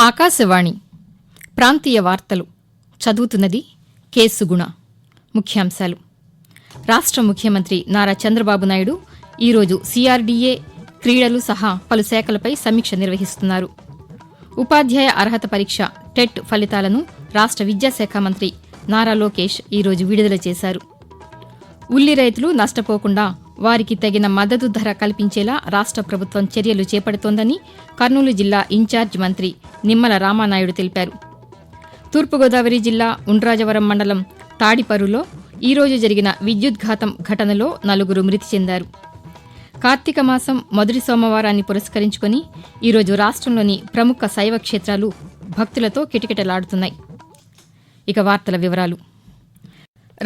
ఆకాశవాణి ప్రాంతీయ వార్తలు చదువుతున్నది కె సుగుణ. ముఖ్యాంశాలు. రాష్ట్ర ముఖ్యమంత్రి నారా చంద్రబాబు నాయుడు ఈరోజు సిఆర్డీఏ, క్రీడలు సహా పలు శాఖలపై సమీక్ష నిర్వహిస్తున్నారు. ఉపాధ్యాయ అర్హత పరీక్ష టెట్ ఫలితాలను రాష్ట్ర విద్యాశాఖ మంత్రి నారా లోకేష్ ఈరోజు విడుదల చేశారు. ఉల్లి రైతులు నష్టపోకుండా వారికి తగిన మద్దతు ధర కల్పించేలా రాష్ట్ర ప్రభుత్వం చర్యలు చేపడుతోందని కర్నూలు జిల్లా ఇన్ఛార్జి మంత్రి నిమ్మల రామానాయుడు తెలిపారు. తూర్పుగోదావరి జిల్లా ఉండ్రాజవరం మండలం తాడిపరులో ఈరోజు జరిగిన విద్యుద్ఘాతం ఘటనలో 4 మృతి చెందారు. కార్తీక మాసం మొదటి సోమవారాన్ని పురస్కరించుకుని ఈరోజు రాష్ట్రంలోని ప్రముఖ శైవ క్షేత్రాలు భక్తులతో కిటకిటలాడుతున్నాయి. ఇక వార్తల వివరాలు.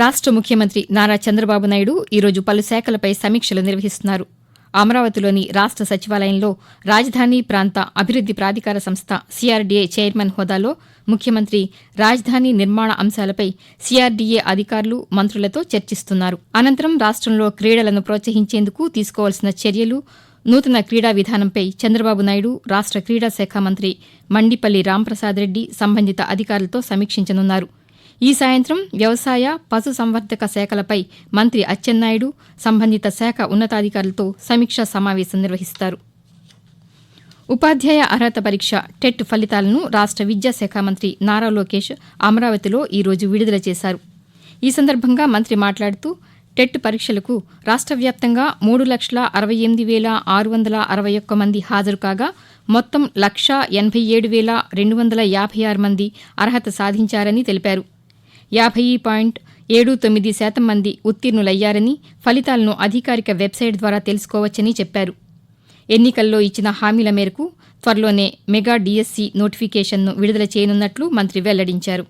రాష్ట్ర ముఖ్యమంత్రి నారా చంద్రబాబు నాయుడు ఈరోజు పలు శాఖలపై సమీక్షలు నిర్వహిస్తున్నారు. అమరావతిలోని రాష్ట్ర సచివాలయంలో రాజధాని ప్రాంత అభివృద్ది ప్రాధికార సంస్థ సిఆర్డీఏ చైర్మన్ హోదాలో ముఖ్యమంత్రి రాజధాని నిర్మాణ అంశాలపై సిఆర్డీఏ అధికారులు, మంత్రులతో చర్చిస్తున్నారు. అనంతరం రాష్ట్రంలో క్రీడలను ప్రోత్సహించేందుకు తీసుకోవాల్సిన చర్యలు, నూతన క్రీడా విధానంపై చంద్రబాబు నాయుడు రాష్ట్ర క్రీడా శాఖ మంత్రి మండిపల్లి రాంప్రసాద్ రెడ్డి సంబంధిత అధికారులతో సమీక్షించనున్నారు. ఈ సాయంత్రం వ్యవసాయ, పశుసంవర్ధక శాఖలపై మంత్రి అచ్చెన్నాయుడు సంబంధిత శాఖ ఉన్నతాధికారులతో సమీక్షా సమావేశం నిర్వహిస్తారు. ఉపాధ్యాయ అర్హత పరీక్ష టెట్ ఫలితాలను రాష్ట్ర విద్యాశాఖ మంత్రి నారా లోకేష్ అమరావతిలో ఈరోజు విడుదల చేశారు. ఈ సందర్భంగా మంత్రి మాట్లాడుతూ టెట్ పరీక్షలకు రాష్ట్ర వ్యాప్తంగా 3,68,661 మంది హాజరు కాగా మొత్తం 1,87,256 మంది అర్హత సాధించారని తెలిపారు. 50.79% మంది ఉత్తీర్ణులయ్యారని, ఫలితాలను అధికారిక వెబ్సైట్ ద్వారా తెలుసుకోవచ్చని చెప్పారు. ఎన్నికల్లో ఇచ్చిన హామీల మేరకు త్వరలోనే మెగా డీఎస్సీ నోటిఫికేషన్ను విడుదల చేయనున్నట్లు మంత్రి వెల్లడించారు.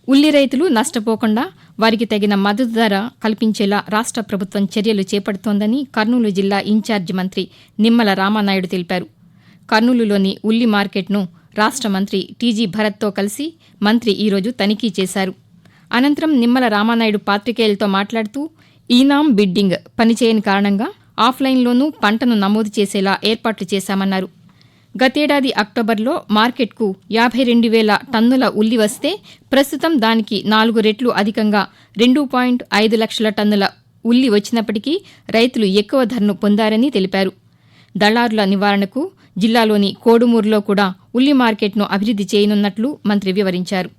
ఉల్లి రైతులు నష్టపోకుండా వారికి తగిన మద్దతు ధర కల్పించేలా రాష్ట్ర ప్రభుత్వం చర్యలు చేపడుతోందని కర్నూలు జిల్లా ఇన్ఛార్జి మంత్రి నిమ్మల రామానాయుడు తెలిపారు. కర్నూలులోని ఉల్లి మార్కెట్ను రాష్ట్ర మంత్రి టీజీ భరత్తో కలిసి మంత్రి ఈరోజు తనిఖీ చేశారు. అనంతరం నిమ్మల రామానాయుడు పాతికేయులతో మాట్లాడుతూ ఈనాం బిడ్డింగ్ పనిచేయని కారణంగా ఆఫ్లైన్లోనూ పంటను నమోదు చేసేలా ఏర్పాట్లు చేశామన్నారు. గతేడాది అక్టోబర్లో మార్కెట్కు 52,000 టన్నుల ఉల్లి వస్తే ప్రస్తుతం దానికి 4 రెట్లు అధికంగా 2.5 లక్షల టన్నుల ఉల్లి వచ్చినప్పటికీ రైతులు ఎక్కువ ధరను పొందారని తెలిపారు. దళారుల నివారణకు జిల్లాలోని కోడుమూరులో కూడా ఉల్లి మార్కెట్ను అభివృద్ది చేయనున్నట్లు మంత్రి వివరించారు.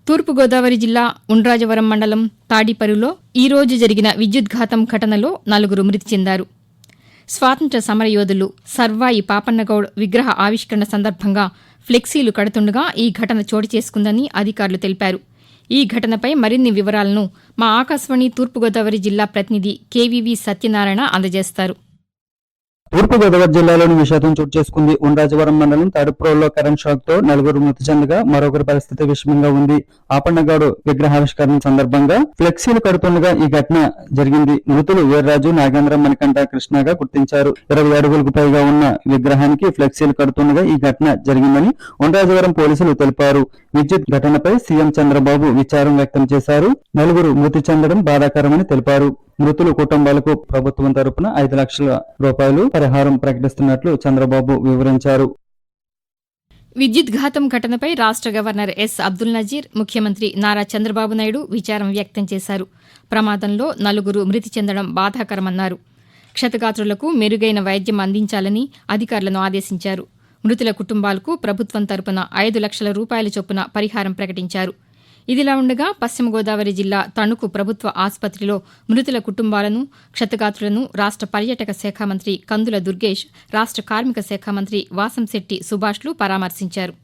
తూర్పుగోదావరి జిల్లా ఉండ్రాజవరం మండలం తాడిపరులో ఈరోజు జరిగిన విద్యుద్ఘాతం ఘటనలో 4 మృతి చెందారు. స్వాతంత్ర్య సమరయోధులు సర్వాయి పాపన్నగౌడ్ విగ్రహ ఆవిష్కరణ సందర్భంగా ఫ్లెక్సీలు కడుతుండగా ఈ ఘటన చోటు చేసుకుందని అధికారులు తెలిపారు. ఈ ఘటనపై మరిన్ని వివరాలను మా ఆకాశవాణి తూర్పుగోదావరి జిల్లా ప్రతినిధి కేవీవీ సత్యనారాయణ అందజేస్తారు. తూర్పుగోదావరి జిల్లాలోని విషాదం చోటు చేసుకుంది. ఉండ్రాజవరం మండలం తాడిప్రోల్లో కరెంట్ షాక్ తో 4 మృతి చెందగా మరొకరి పరిస్థితి విషమంగా ఉంది. ఆపన్నగాడు విగ్రహావిష్కరణ సందర్భంగా ఫ్లెక్సీలు కడుతుండగా ఈ ఘటన జరిగింది. మృతులు వీర్రాజు, నాగేంద్రం, మణికంఠ, కృష్ణగా గుర్తించారు. 20 అడుగులకు పైగా ఉన్న విగ్రహానికి ఫ్లెక్సీలు కడుతుండగా ఈ ఘటన జరిగిందని ఉండ్రాజవరం పోలీసులు తెలిపారు. విద్యుత్ ఘటనపై సీఎం చంద్రబాబు విచారం వ్యక్తం చేశారు. 4 మృతి చెందడం బాధాకరమని తెలిపారు. మృతుల కుటుంబాలకు ప్రభుత్వం తరపున 5 లక్షల రూపాయలు పరిహారం ప్రకటిస్తున్నట్లు చంద్రబాబు వివరించారు. విద్యుద్ఘాతం ఘటనపై రాష్ట్ర గవర్నర్ ఎస్ అబ్దుల్ నజీర్, ముఖ్యమంత్రి నారా చంద్రబాబు నాయుడు విచారం వ్యక్తం చేశారు. ప్రమాదంలో 4 మృతి చెందడం బాధాకరమన్నారు. క్షతగాత్రులకు మెరుగైన వైద్యం అందించాలని అధికారులను ఆదేశించారు. మృతుల కుటుంబాలకు ప్రభుత్వం తరపున 5 లక్షల రూపాయల చొప్పున పరిహారం ప్రకటించారు. ఇదిలా ఉండగా పశ్చిమ గోదావరి జిల్లా తణుకు ప్రభుత్వ ఆసుపత్రిలో మృతుల కుటుంబాలను, క్షతగాత్రులను రాష్ట్ర పర్యాటక శాఖ మంత్రి కందుల దుర్గేష్, రాష్ట్ర కార్మిక శాఖ మంత్రి వాసంశెట్టి సుభాష్లు పరామర్శించారు.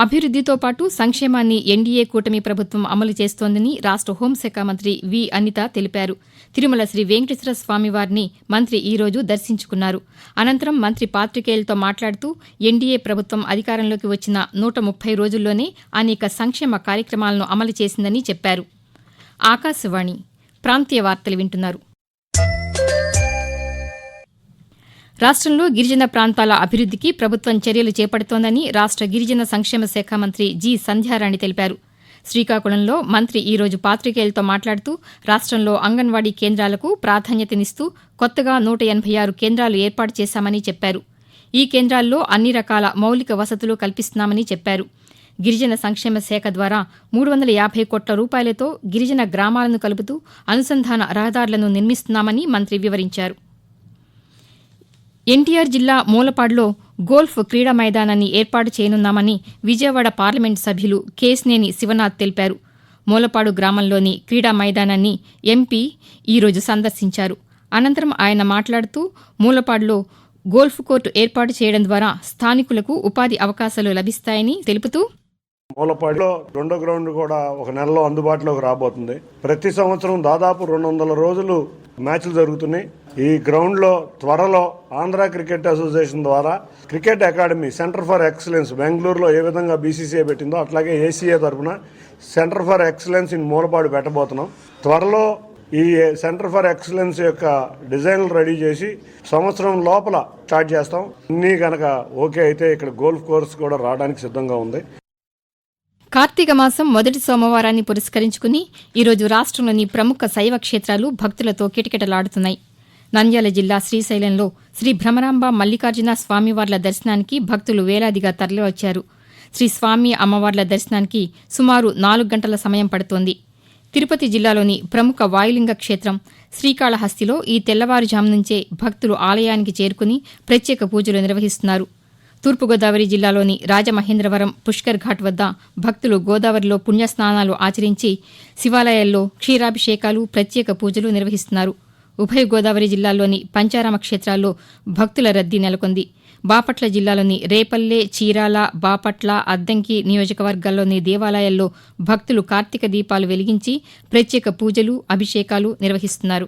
అభివృద్దితో పాటు సంక్షేమాన్ని ఎన్డీఏ కూటమి ప్రభుత్వం అమలు చేస్తోందని రాష్ట్ర హోంశాఖ మంత్రి వి అనిత తెలిపారు. తిరుమల శ్రీ వెంకటేశ్వర స్వామివారిని మంత్రి ఈరోజు దర్శించుకున్నారు. అనంతరం మంత్రి పాతికేయులతో మాట్లాడుతూ ఎన్డీఏ ప్రభుత్వం అధికారంలోకి వచ్చిన 130 రోజుల్లోనే అనేక సంక్షేమ కార్యక్రమాలను అమలు చేసిందని చెప్పారు. ఆకాశవాణి ప్రాంతీయ వార్తలు వింటున్నారు. రాష్ట్రంలో గిరిజన ప్రాంతాల అభివృద్దికి ప్రభుత్వం చర్యలు చేపడుతోందని రాష్ట్ర గిరిజన సంక్షేమ శాఖ మంత్రి జి సంధ్యారాణి తెలిపారు. శ్రీకాకుళంలో మంత్రి ఈరోజు పాతికేయులతో మాట్లాడుతూ రాష్ట్రంలో అంగన్వాడీ కేంద్రాలకు ప్రాధాన్యతనిస్తూ కొత్తగా 186 కేంద్రాలు ఏర్పాటు చేశామని చెప్పారు. ఈ కేంద్రాల్లో అన్ని రకాల మౌలిక వసతులు కల్పిస్తున్నామని చెప్పారు. గిరిజన సంక్షేమ శాఖ ద్వారా 350 కోట్ల రూపాయలతో గిరిజన గ్రామాలను కలుపుతూ అనుసంధాన రహదారులను నిర్మిస్తున్నామని మంత్రి వివరించారు. ఎన్టీఆర్ జిల్లా మూలపాడులో గోల్ఫ్ క్రీడా మైదానాన్ని ఏర్పాటు చేయనున్నామని విజయవాడ పార్లమెంటు సభ్యులు కేశినేని శివనాథ్ తెలిపారు. మూలపాడు గ్రామంలోని క్రీడా మైదానాన్ని ఎంపీ ఈరోజు సందర్శించారు. అనంతరం ఆయన మాట్లాడుతూ మూలపాడులో గోల్ఫ్ కోర్టు ఏర్పాటు చేయడం ద్వారా స్థానికులకు ఉపాధి అవకాశాలు లభిస్తాయని తెలుపుతూ మూలపాడిలో రెండో గ్రౌండ్ కూడా ఒక నెలలో అందుబాటులోకి రాబోతుంది. ప్రతి సంవత్సరం దాదాపు 200 రోజులు మ్యాచ్లు జరుగుతున్నాయి. ఈ గ్రౌండ్ లో త్వరలో ఆంధ్ర క్రికెట్ అసోసియేషన్ ద్వారా cricket academy centre for excellence బెంగళూరులో ఏ విధంగా బీసీసీఐ పెట్టిందో అట్లాగే ఏసీఏ తరఫున centre for excellence in Mulapadu పెట్టబోతున్నాం. త్వరలో ఈ సెంటర్ ఫర్ ఎక్సలెన్స్ యొక్క డిజైన్లు రెడీ చేసి సంవత్సరం లోపల స్టార్ట్ చేస్తాం. అన్నీ కనుక ఓకే అయితే ఇక్కడ గోల్ఫ్ కోర్స్ కూడా రావడానికి సిద్ధంగా ఉంది. కార్తీక మాసం మొదటి సోమవారాన్ని పురస్కరించుకుని ఈరోజు రాష్ట్రంలోని ప్రముఖ శైవ క్షేత్రాలు భక్తులతో కిటకిటలాడుతున్నాయి. నంద్యాల జిల్లా శ్రీశైలంలో శ్రీ భ్రమరాంబ మల్లికార్జున స్వామివార్ల దర్శనానికి భక్తులు వేలాదిగా తరలివచ్చారు. శ్రీ స్వామి అమ్మవార్ల దర్శనానికి సుమారు 4 గంటల సమయం పడుతోంది. తిరుపతి జిల్లాలోని ప్రముఖ వాయులింగ క్షేత్రం శ్రీకాళహస్తిలో ఈ తెల్లవారుజాము నుంచే భక్తులు ఆలయానికి చేరుకుని ప్రత్యేక పూజలు నిర్వహిస్తున్నారు. తూర్పుగోదావరి జిల్లాలోని రాజమహేంద్రవరం పుష్కర్ ఘాట్ వద్ద భక్తులు గోదావరిలో పుణ్యస్నానాలు ఆచరించి శివాలయాల్లో క్షీరాభిషేకాలు ప్రత్యేక పూజలు నిర్వహిస్తున్నారు. ఉభయ గోదావరి జిల్లాల్లోని పంచారామ క్షేత్రాల్లో భక్తుల రద్దీ నెలకొంది. బాపట్ల జిల్లాలోని రేపల్లె, చీరాల, బాపట్ల, అద్దంకి నియోజకవర్గాల్లోని దేవాలయాల్లో భక్తులు కార్తీక దీపాలు వెలిగించి ప్రత్యేక పూజలు, అభిషేకాలు నిర్వహిస్తున్నారు.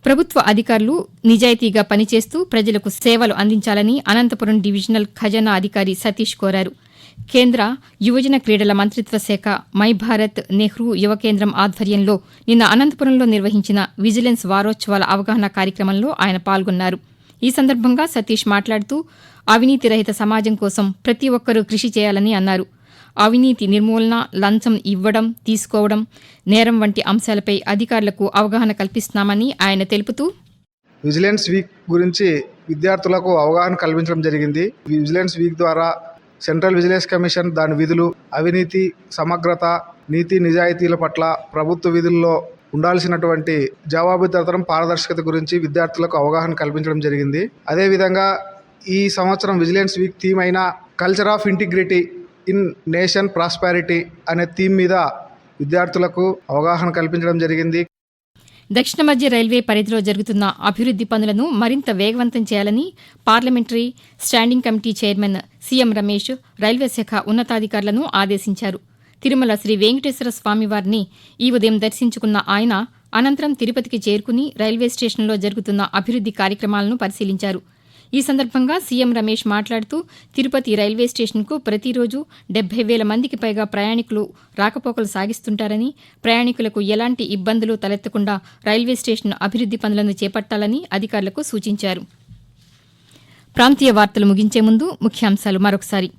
ప్రభుత్వ అధికారులు నిజాయితీగా పనిచేస్తూ ప్రజలకు సేవలు అందించాలని అనంతపురం డివిజనల్ ఖజానా అధికారి సతీష్ కోరారు. కేంద్ర యువజన క్రీడల మంత్రిత్వ శాఖ మై భారత్ నెహ్రూ యువ కేంద్రం ఆధ్వర్యంలో నిన్న అనంతపురంలో నిర్వహించిన విజిలెన్స్ వారోత్సవాల అవగాహన కార్యక్రమంలో ఆయన పాల్గొన్నారు. ఈ సందర్భంగా సతీష్ మాట్లాడుతూ అవినీతి రహిత సమాజం కోసం ప్రతి ఒక్కరూ కృషి చేయాలని అన్నారు. అవినీతి నిర్మూలన, లంచం ఇవ్వడం, తీసుకోవడం, నేరం వంటి అంశాలపై అధికారులకు అవగాహన కల్పిస్తున్నామని ఆయన తెలుపుతూ విజిలెన్స్ వీక్ గురించి విద్యార్థులకు అవగాహన కల్పించడం జరిగింది. విజిలెన్స్ వీక్ ద్వారా సెంట్రల్ విజిలెన్స్ కమిషన్ దాని విధులు, అవినీతి, సమగ్రత, నీతి నిజాయితీల పట్ల ప్రభుత్వ విధుల్లో ఉండాల్సినటువంటి జవాబుదారీతనం, పారదర్శకత గురించి విద్యార్థులకు అవగాహన కల్పించడం జరిగింది. అదేవిధంగా ఈ సంవత్సరం విజిలెన్స్ వీక్ థీమ్ అయిన culture of integrity in nation prosperity అనే థీమ్ మీద విద్యార్థులకు అవగాహన కల్పించడం జరిగింది. దక్షిణ మధ్య రైల్వే పరిధిలో జరుగుతున్న అభివృద్ది పనులను మరింత వేగవంతం చేయాలని parliamentary standing committee chairman CM Ramesh railway శాఖ ఉన్నతాధికారులను ఆదేశించారు. తిరుమల శ్రీ వెంకటేశ్వర స్వామివారిని ఈ ఉదయం దర్శించుకున్న ఆయన అనంతరం తిరుపతికి చేరుకుని రైల్వే స్టేషన్లో జరుగుతున్న అభివృద్ది కార్యక్రమాలను పరిశీలించారు. ఈ సందర్భంగా సీఎం రమేష్ మాట్లాడుతూ తిరుపతి రైల్వే స్టేషన్కు ప్రతిరోజు 70,000 మందికి పైగా ప్రయాణికులు రాకపోకలు సాగిస్తుంటారని, ప్రయాణికులకు ఎలాంటి ఇబ్బందులు తలెత్తకుండా రైల్వే స్టేషన్ అభివృద్ది పనులను చేపట్టాలని అధికారులకు సూచించారు. ప్రాంతీయ వార్తలు ముగించే ముందు ముఖ్యాంశాలు మరొకసారి.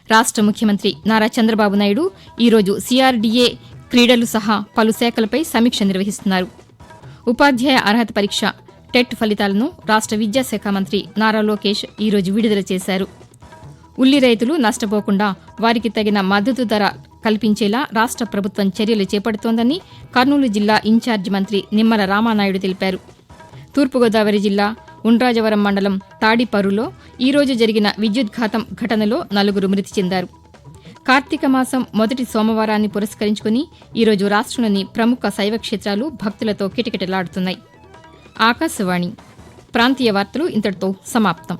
రాష్ట్ర ముఖ్యమంత్రి నారా చంద్రబాబు నాయుడు ఈరోజు CRDA క్రీడలు సహా పలు శాఖలపై సమీక్ష నిర్వహిస్తున్నారు. ఉపాధ్యాయ అర్హత పరీక్ష టెట్ ఫలితాలను రాష్ట్ర విద్యాశాఖ మంత్రి నారా లోకేష్ ఈరోజు విడుదల చేశారు. ఉల్లి రైతులు నష్టపోకుండా వారికి తగిన మద్దతు ధర కల్పించేలా రాష్ట్ర ప్రభుత్వం చర్యలు చేపడుతోందని కర్నూలు జిల్లా ఇన్ఛార్జి మంత్రి నిమ్మల రామానాయుడు తెలిపారు. తూర్పుగోదావరి జిల్లా ఉండ్రాజవరం మండలం తాడిపర్రులో ఈరోజు జరిగిన విద్యుద్ఘాతం ఘటనలో 4 మృతి చెందారు. కార్తీక మాసం మొదటి సోమవారాన్ని పురస్కరించుకుని ఈరోజు రాష్ట్రంలోని ప్రముఖ శైవ క్షేత్రాలు భక్తులతో కిటకిటలాడుతున్నాయి. ఆకాశవాణి ప్రాంతీయ వార్తలు ఇంతటితో సమాప్తం.